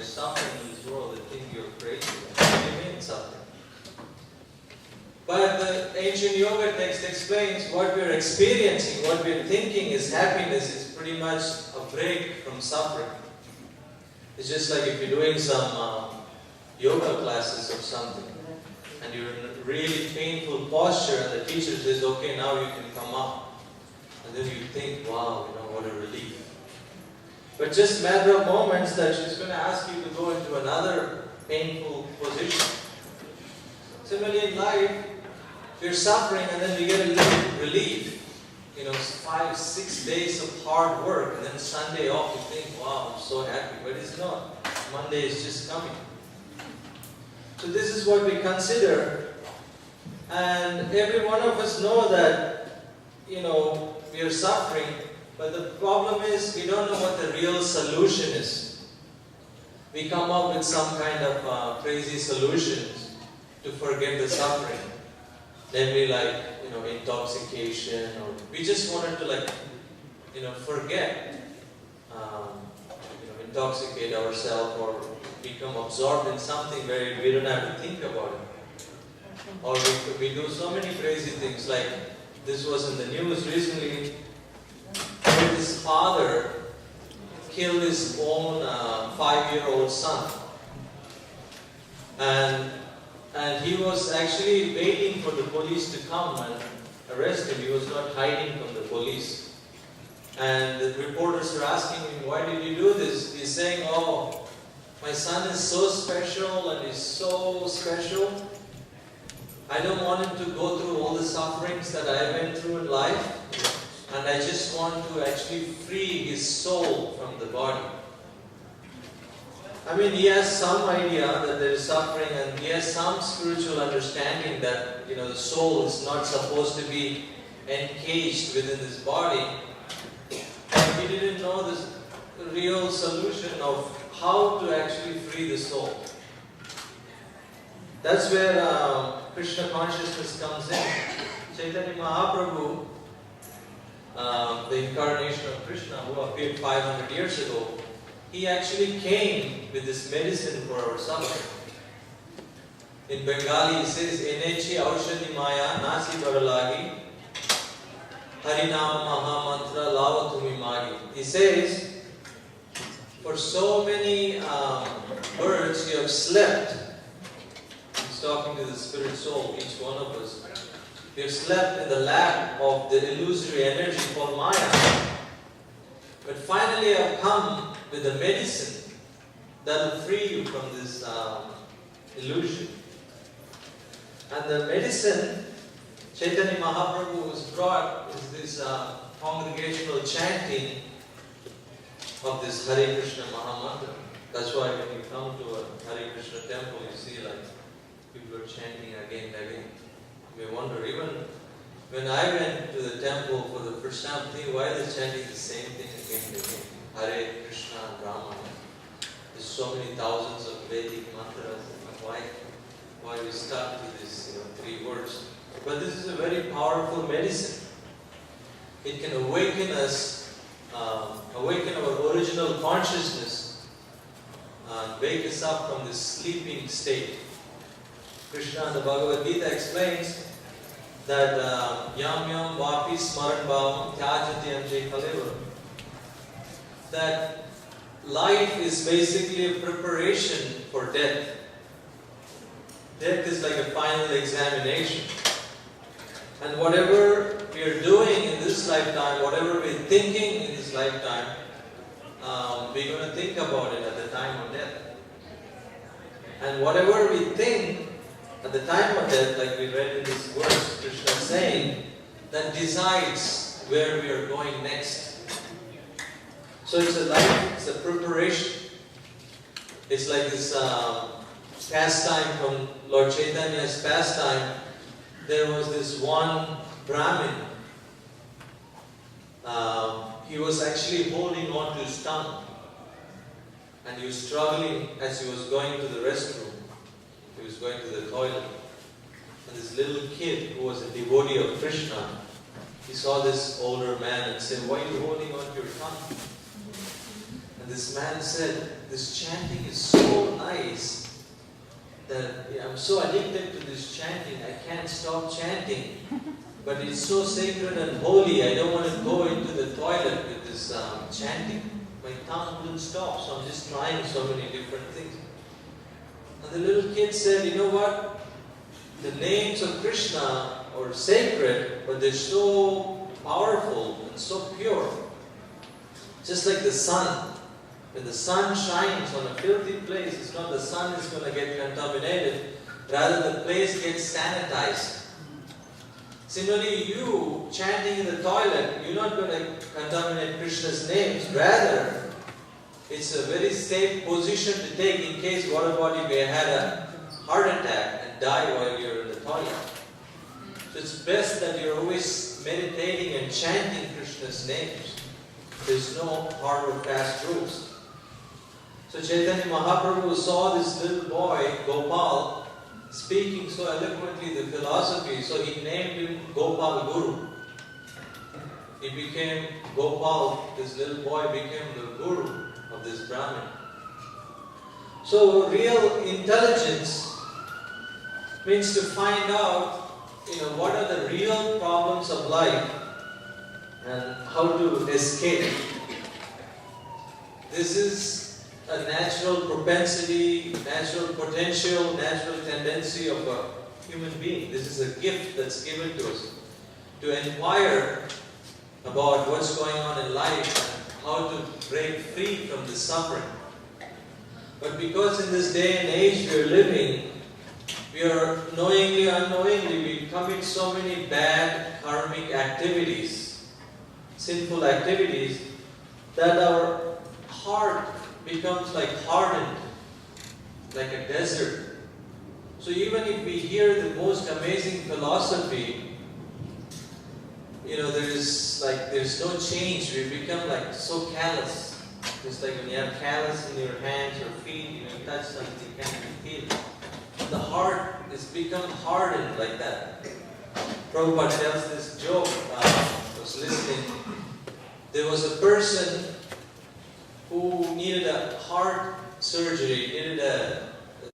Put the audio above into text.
suffering in this world, they think you're crazy. What do you mean suffering? But the ancient yoga text explains what we're experiencing, what we're thinking is happiness is pretty much a break from suffering. It's just like if you're doing some yoga classes or something, and you're in a really painful posture, and the teacher says, okay, now you can come up. And then you think, wow, what a relief. But just a matter of moments that she's going to ask you to go into another painful position. Similarly in life, you're suffering and then you get a little relief. 5, 6 days of hard work, and then Sunday off, you think, wow, I'm so happy. But it's not. Monday is just coming. So this is what we consider. And every one of us know that, we are suffering. But the problem is, we don't know what the real solution is. We come up with some kind of crazy solutions to forget the suffering. Namely like, intoxication, or we just wanted to forget, intoxicate ourselves or become absorbed in something where we don't have to think about it. Or we do so many crazy things, like this was in the news recently, where his father killed his own 5-year-old son. And he was actually waiting for the police to come and arrest him. He was not hiding from the police. And the reporters were asking him, why did you do this? He's saying, oh, my son is so special and he's so special. I don't want him to go through all the sufferings that I went through in life. And I just want to actually free his soul from the body. I mean, he has some idea that there is suffering, and he has some spiritual understanding that, the soul is not supposed to be encaged within this body. But he didn't know the real solution of how to actually free the soul. That's where Krishna consciousness comes in. Chaitanya Mahaprabhu, the incarnation of Krishna, who appeared 500 years ago, he actually came with this medicine for our suffering. In Bengali he says, Enechi Aushadhi Maya Nasi Baralagi Harinama Mahamantra Lavatumi Magi. He says, for so many birds you have slept. He's talking to the spirit soul, each one of us. We have slept in the lap of the illusory energy called Maya. But finally I have come with a medicine that will free you from this illusion. And the medicine Chaitanya Mahaprabhu has brought is this congregational chanting of this Hare Krishna Mahamantra. That's why when you come to a Hare Krishna temple, you see people are chanting again and again. You may wonder, even when I went to the temple for the first time, why are they chanting the same thing again and again? Hare Krishna and Rama. There's so many thousands of Vedic mantras. Why we stuck to these 3 words? But this is a very powerful medicine. It can awaken us, awaken our original consciousness, and wake us up from this sleeping state. Krishna in the Bhagavad Gita explains that yam yam vapi smaran bhavam tyajati anje kaleva. That life is basically a preparation for death. Death is like a final examination. And whatever we are doing in this lifetime, whatever we're thinking in this lifetime, we're going to think about it at the time of death. And whatever we think at the time of death, like we read in this verse, Krishna is saying, that decides where we are going next. So it's a life, it's a preparation. It's like this pastime from Lord Chaitanya's pastime. There was this one Brahmin. He was actually holding on to his tongue. And he was struggling as he was going to the restroom. He was going to the toilet. And this little kid who was a devotee of Krishna, he saw this older man and said, why are you holding on to your tongue? And this man said, this chanting is so realize that I'm so addicted to this chanting, I can't stop chanting. But it's so sacred and holy, I don't want to go into the toilet with this chanting. My tongue wouldn't stop, so I'm just trying so many different things. And the little kid said, you know what? The names of Krishna are sacred, but they're so powerful and so pure. Just like the sun. When the sun shines on a filthy place, it's not the sun is going to get contaminated, rather the place gets sanitized. Similarly, you chanting in the toilet, you're not going to contaminate Krishna's names. Rather, it's a very safe position to take in case one of you may have a heart attack and die while you're in the toilet. So it's best that you're always meditating and chanting Krishna's names. There's no hard or fast rules. So Chaitanya Mahaprabhu saw this little boy, Gopal, speaking so eloquently the philosophy, so he named him Gopal Guru. He became Gopal, this little boy became the guru of this Brahmin. So real intelligence means to find out, what are the real problems of life and how to escape. This is a natural propensity, natural potential, natural tendency of a human being. This is a gift that's given to us. To inquire about what's going on in life and how to break free from the suffering. But because in this day and age we are living, we are knowingly, unknowingly, we commit so many bad karmic activities, sinful activities, that our heart becomes like hardened, like a desert. So even if we hear the most amazing philosophy, there's no change. We become like so callous. Just like when you have callus in your hands or feet, you touch something, you can't feel it. The heart has become hardened like that. Prabhupada tells this joke, I was listening. There was a person who needed a heart surgery, needed a